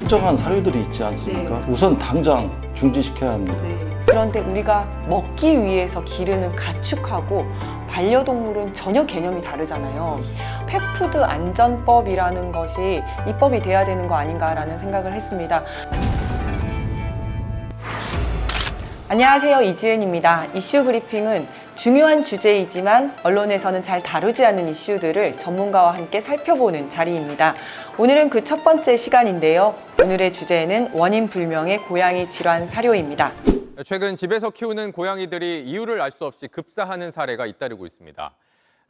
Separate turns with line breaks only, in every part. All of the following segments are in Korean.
특정한 사료들이 있지 않습니까?
네.
우선 당장 중지시켜야 합니다.
그런데 우리가 먹기 위해서 기르는 가축하고 반려동물은 전혀 개념이 다르잖아요. 펫푸드 안전법이라는 것이 입법이 돼야 되는 거 아닌가라는 생각을 했습니다. 안녕하세요, 이지은입니다. 이슈 브리핑은 중요한 주제이지만 언론에서는 잘 다루지 않는 이슈들을 전문가와 함께 살펴보는 자리입니다. 오늘은 그 첫 번째 시간인데요. 오늘의 주제는 원인 불명의 고양이 질환 사료입니다.
최근 집에서 키우는 고양이들이 이유를 알 수 없이 급사하는 사례가 잇따르고 있습니다.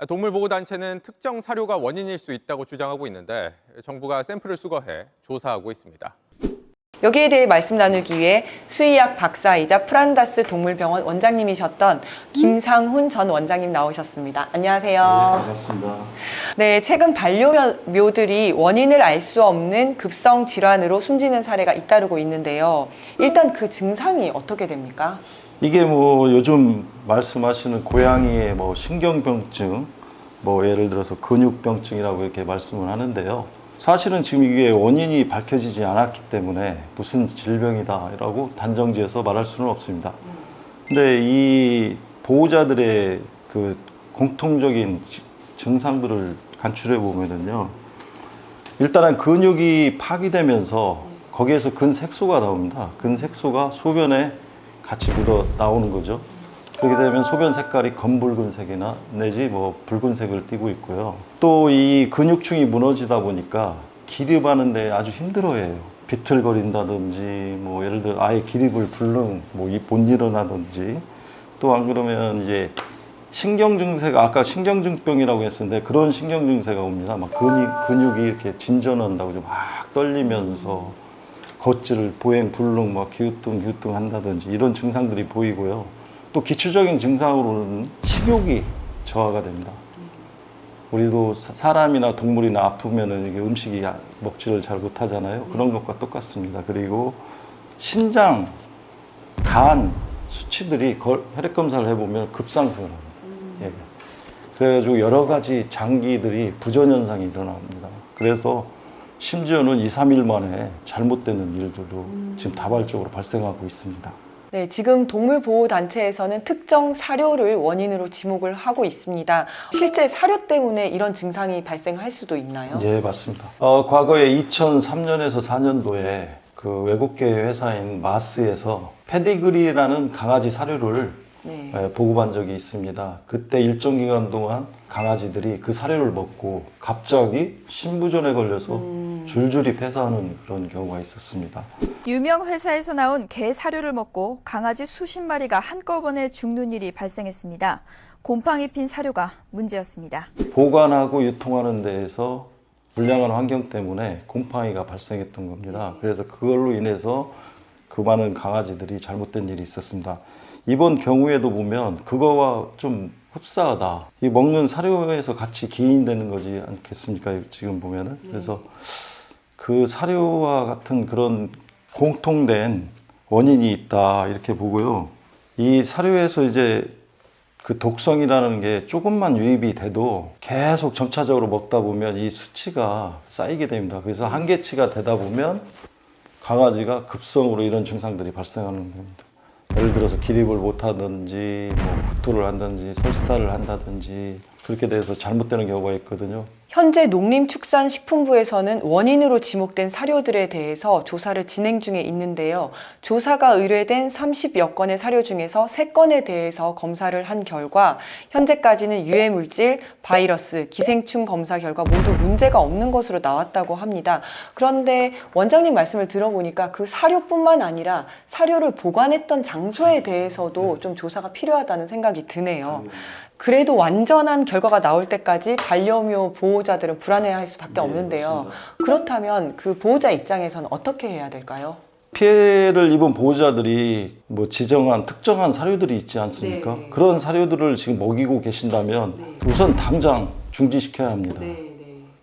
동물보호단체는 특정 사료가 원인일 수 있다고 주장하고 있는데 정부가 샘플을 수거해 조사하고 있습니다.
여기에 대해 말씀 나누기 위해 수의학 박사이자 프란다스 동물병원 원장님이셨던 김상훈 전 원장님 나오셨습니다. 안녕하세요.
네, 반갑습니다.
네, 최근 반려묘들이 원인을 알 수 없는 급성 질환으로 숨지는 사례가 잇따르고 있는데요. 일단 그 증상이 어떻게 됩니까?
이게 뭐 요즘 말씀하시는 고양이의 뭐 신경병증, 뭐 예를 들어서 근육병증이라고 이렇게 말씀을 하는데요. 사실은 지금 이게 원인이 밝혀지지 않았기 때문에 무슨 질병이다라고 단정지어서 말할 수는 없습니다. 근데 이 보호자들의 그 공통적인 증상들을 간추려 보면은요. 일단은 근육이 파기되면서 거기에서 근색소가 나옵니다. 근색소가 소변에 같이 묻어 나오는 거죠. 그렇게 되면 소변 색깔이 검붉은색이나 내지 뭐 붉은색을 띠고 있고요. 또 이 근육층이 무너지다 보니까 기립하는데 아주 힘들어해요. 비틀거린다든지 뭐 예를 들어 아예 기립을 불능 못 일어나든지 또 안 그러면 이제 신경 증세가 아까 신경증병이라고 했었는데 그런 신경 증세가 옵니다. 막 근육이 이렇게 진전한다고 좀 막 떨리면서 걷지를 보행 불능 막 기우뚱 한다든지 이런 증상들이 보이고요. 또 기초적인 증상으로는 식욕이 저하가 됩니다. 우리도 사람이나 동물이나 아프면은 이게 음식이 먹지를 잘 못하잖아요. 그런 것과 똑같습니다. 그리고 신장, 간 수치들이 혈액 검사를 해보면 급상승을 합니다. 예. 그래가지고 여러 가지 장기들이 부전 현상이 일어납니다. 그래서 심지어는 2, 3일 만에 잘못되는 일들도 지금 다발적으로 발생하고 있습니다.
네, 지금 동물보호단체에서는 특정 사료를 원인으로 지목을 하고 있습니다. 실제 사료 때문에 이런 증상이 발생할 수도 있나요?
예, 맞습니다. 과거에 2003년에서 4년도에 그 외국계 회사인 마스에서 페디그리라는 강아지 사료를
네.
보급한 적이 있습니다. 그때 일정 기간 동안 강아지들이 그 사료를 먹고 갑자기 신부전에 걸려서 줄줄이 폐사하는 그런 경우가 있었습니다.
유명 회사에서 나온 개 사료를 먹고 강아지 수십 마리가 한꺼번에 죽는 일이 발생했습니다. 곰팡이 핀 사료가 문제였습니다.
보관하고 유통하는 데에서 불량한 환경 때문에 곰팡이가 발생했던 겁니다. 그래서 그걸로 인해서 그 많은 강아지들이 잘못된 일이 있었습니다. 이번 경우에도 보면 그거와 좀 흡사하다. 이 먹는 사료에서 같이 기인되는 거지 않겠습니까? 지금 보면은. 그래서 그 사료와 같은 그런 공통된 원인이 있다. 이렇게 보고요. 이 사료에서 이제 그 독성이라는 게 조금만 유입이 돼도 계속 점차적으로 먹다 보면 이 수치가 쌓이게 됩니다. 그래서 한계치가 되다 보면 강아지가 급성으로 이런 증상들이 발생하는 겁니다. 예를 들어서 기립을 못하든지 뭐 구토를 한다든지 설사를 한다든지 그렇게 돼서 잘못되는 경우가 있거든요.
현재 농림축산식품부에서는 원인으로 지목된 사료들에 대해서 조사를 진행 중에 있는데요. 조사가 의뢰된 30여 건의 사료 중에서 3건에 대해서 검사를 한 결과 현재까지는 유해물질, 바이러스, 기생충 검사 결과 모두 문제가 없는 것으로 나왔다고 합니다. 그런데 원장님 말씀을 들어보니까 그 사료뿐만 아니라 사료를 보관했던 장소에 대해서도 좀 조사가 필요하다는 생각이 드네요. 그래도 완전한 결과가 나올 때까지 반려묘 보호자들은 불안해할 수밖에 없는데요. 그렇다면 그 보호자 입장에서는 어떻게 해야 될까요?
피해를 입은 보호자들이 뭐 지정한 특정한 사료들이 있지 않습니까?
네.
그런 사료들을 지금 먹이고 계신다면 우선 당장 중지시켜야 합니다.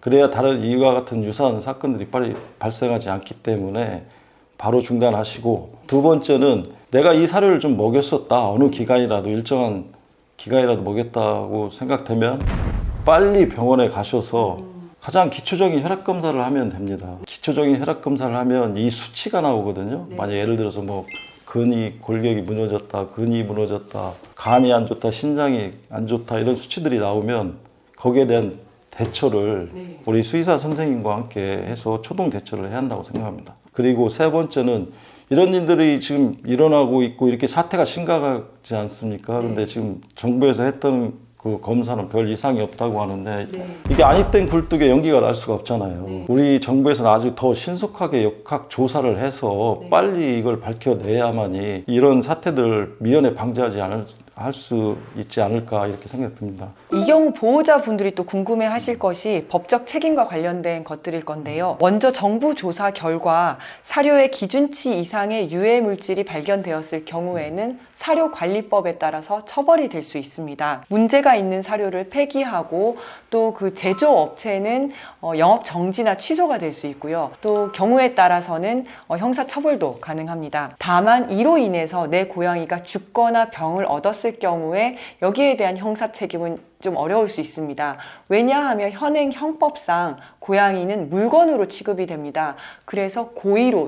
그래야 다른 이와 같은 유사한 사건들이 빨리 발생하지 않기 때문에 바로 중단하시고, 두 번째는 내가 이 사료를 좀 먹였었다. 어느 기간이라도 일정한 기간이라도 먹였다고 생각되면 빨리 병원에 가셔서 가장 기초적인 혈액 검사를 하면 됩니다. 기초적인 혈액 검사를 하면 이 수치가 나오거든요. 만약 예를 들어서 뭐 근이 골격이 무너졌다, 근이 무너졌다, 간이 안 좋다, 신장이 안 좋다 이런 수치들이 나오면 거기에 대한 대처를 우리 수의사 선생님과 함께 해서 초동 대처를 해야 한다고 생각합니다. 그리고 세 번째는 이런 일들이 지금 일어나고 있고 이렇게 사태가 심각하지 않습니까? 근데 지금 정부에서 했던 그 검사는 별 이상이 없다고 하는데 이게 아니 땐 굴뚝에 연기가 날 수가 없잖아요. 우리 정부에서는 아주 더 신속하게 역학 조사를 해서 빨리 이걸 밝혀내야만이 이런 사태들 미연에 방지하지 할 수 있지 않을까 이렇게 생각이 듭니다.
이 경우 보호자분들이 또 궁금해하실 것이 법적 책임과 관련된 것들일 건데요. 먼저 정부 조사 결과 사료의 기준치 이상의 유해 물질이 발견되었을 경우에는 사료관리법에 따라서 처벌이 될 수 있습니다. 문제가 있는 사료를 폐기하고 또 그 제조업체는 영업 정지나 취소가 될 수 있고요. 또 경우에 따라서는 형사처벌도 가능합니다. 다만 이로 인해서 내 고양이가 죽거나 병을 얻었을 경우에 여기에 대한 형사 책임은 좀 어려울 수 있습니다. 왜냐하면 현행 형법상 고양이는 물건으로 취급이 됩니다. 그래서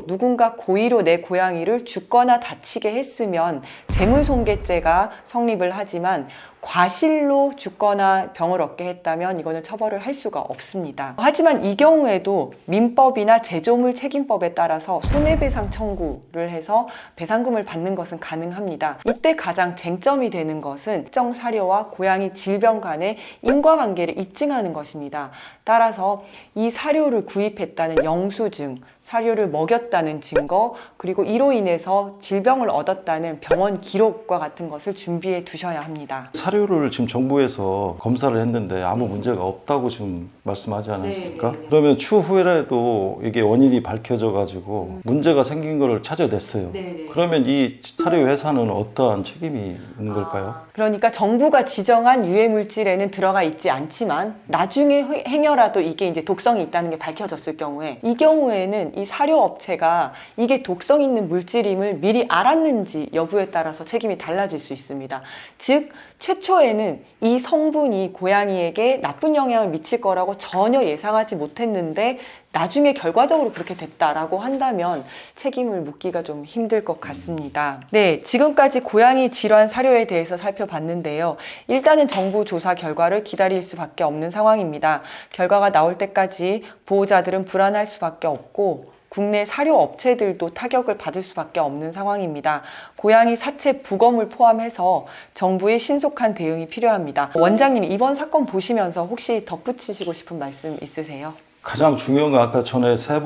누군가 고의로 내 고양이를 죽거나 다치게 했으면 재물손괴죄가 성립을 하지만 과실로 죽거나 병을 얻게 했다면 이거는 처벌을 할 수가 없습니다. 하지만 이 경우에도 민법이나 제조물 책임법에 따라서 손해배상 청구를 해서 배상금을 받는 것은 가능합니다. 이때 가장 쟁점이 되는 것은 특정 사료와 고양이 질병 간의 인과관계를 입증하는 것입니다. 따라서 이 사료를 구입했다는 영수증, 사료를 먹였다는 증거, 그리고 이로 인해서 질병을 얻었다는 병원 기록과 같은 것을 준비해 두셔야 합니다.
사료를 지금 정부에서 검사를 했는데 아무 문제가 없다고 지금 말씀하지 않았습니까? 그러면 추후에라도 이게 원인이 밝혀져 가지고 문제가 생긴 거를 찾아냈어요. 그러면 이 사료 회사는 어떠한 책임이 있는 걸까요?
그러니까 정부가 지정한 유해 물질에는 들어가 있지 않지만 나중에 행여라도 이게 이제 독성이 있다는 게 밝혀졌을 경우에 이 경우에는 이 사료 업체가 이게 독성 있는 물질임을 미리 알았는지 여부에 따라서 책임이 달라질 수 있습니다. 즉 최초에는 이 성분이 고양이에게 나쁜 영향을 미칠 거라고 전혀 예상하지 못했는데 나중에 결과적으로 그렇게 됐다라고 한다면 책임을 묻기가 좀 힘들 것 같습니다. 네, 지금까지 고양이 질환 사료에 대해서 살펴봤는데요. 일단은 정부 조사 결과를 기다릴 수밖에 없는 상황입니다. 결과가 나올 때까지 보호자들은 불안할 수밖에 없고 국내 사료 업체들도 타격을 받을 수밖에 없는 상황입니다. 고양이 사체 부검을 포함해서 정부의 신속한 대응이 필요합니다. 원장님, 이번 사건 보시면서 혹시 덧붙이시고 싶은 말씀 있으세요?
가장 중요한 건 아까 전에 세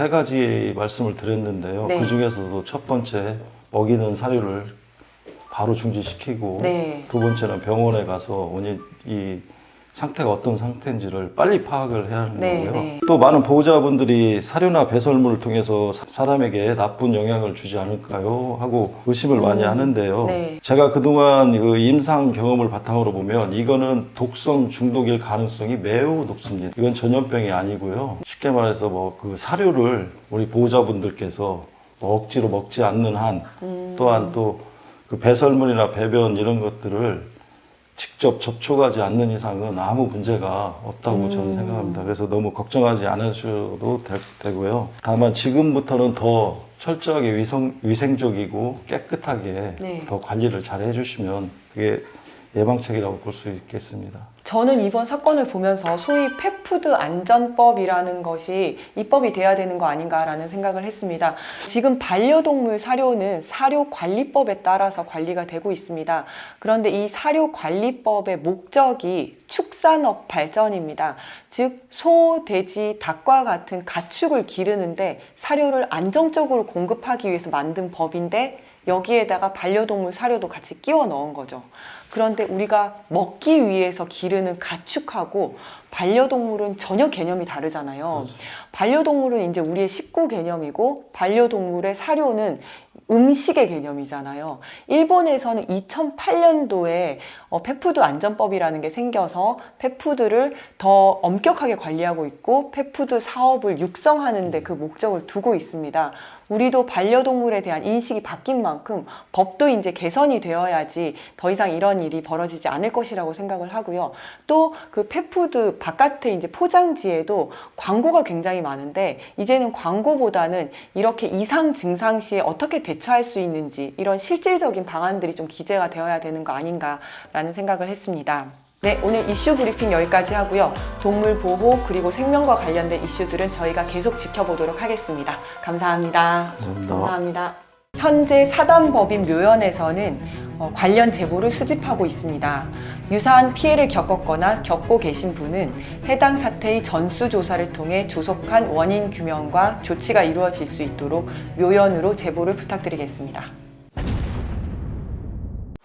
가지 말씀을 드렸는데요.
네.
그 중에서도 첫 번째 먹이는 사료를 바로 중지시키고 두 번째는 병원에 가서 이 상태가 어떤 상태인지를 빨리 파악을 해야 하는 거고요. 또 많은 보호자분들이 사료나 배설물을 통해서 사람에게 나쁜 영향을 주지 않을까요? 하고 의심을 많이 하는데요. 제가 그동안 그 임상 경험을 바탕으로 보면 이거는 독성 중독일 가능성이 매우 높습니다. 이건 전염병이 아니고요. 쉽게 말해서 뭐 그 사료를 우리 보호자분들께서 억지로 먹지 않는 한 또한 또 그 배설물이나 배변 이런 것들을 직접 접촉하지 않는 이상은 아무 문제가 없다고 저는 생각합니다. 그래서 너무 걱정하지 않으셔도 되고요. 다만 지금부터는 더 철저하게 위생적이고 깨끗하게 더 관리를 잘 해주시면 그게 예방책이라고 볼 수 있겠습니다.
저는 이번 사건을 보면서 소위 펫푸드 안전법이라는 것이 입법이 돼야 되는 거 아닌가라는 생각을 했습니다. 지금 반려동물 사료는 사료관리법에 따라서 관리가 되고 있습니다. 그런데 이 사료관리법의 목적이 축산업 발전입니다. 즉 소, 돼지, 닭과 같은 가축을 기르는데 사료를 안정적으로 공급하기 위해서 만든 법인데 여기에다가 반려동물 사료도 같이 끼워 넣은 거죠. 그런데 우리가 먹기 위해서 기르는 가축하고 반려동물은 전혀 개념이 다르잖아요. 반려동물은 이제 우리의 식구 개념이고 반려동물의 사료는 음식의 개념이잖아요. 일본에서는 2008년도에 펫푸드 안전법이라는 게 생겨서 펫푸드를 더 엄격하게 관리하고 있고 펫푸드 사업을 육성하는 데 그 목적을 두고 있습니다. 우리도 반려동물에 대한 인식이 바뀐 만큼 법도 이제 개선이 되어야지 더 이상 이런 일이 벌어지지 않을 것이라고 생각을 하고요. 또 그 펫푸드 바깥에 이제 포장지에도 광고가 굉장히 많은데 이제는 광고보다는 이렇게 이상 증상 시에 어떻게 대처할 수 있는지 이런 실질적인 방안들이 좀 기재가 되어야 되는 거 아닌가라는 생각을 했습니다. 네, 오늘 이슈 브리핑 여기까지 하고요. 동물 보호 그리고 생명과 관련된 이슈들은 저희가 계속 지켜보도록 하겠습니다. 감사합니다. 감사합니다. 현재 사단법인 묘연에서는 관련 제보를 수집하고 있습니다. 유사한 피해를 겪었거나 겪고 계신 분은 해당 사태의 전수조사를 통해 조속한 원인 규명과 조치가 이루어질 수 있도록 묘연으로 제보를 부탁드리겠습니다.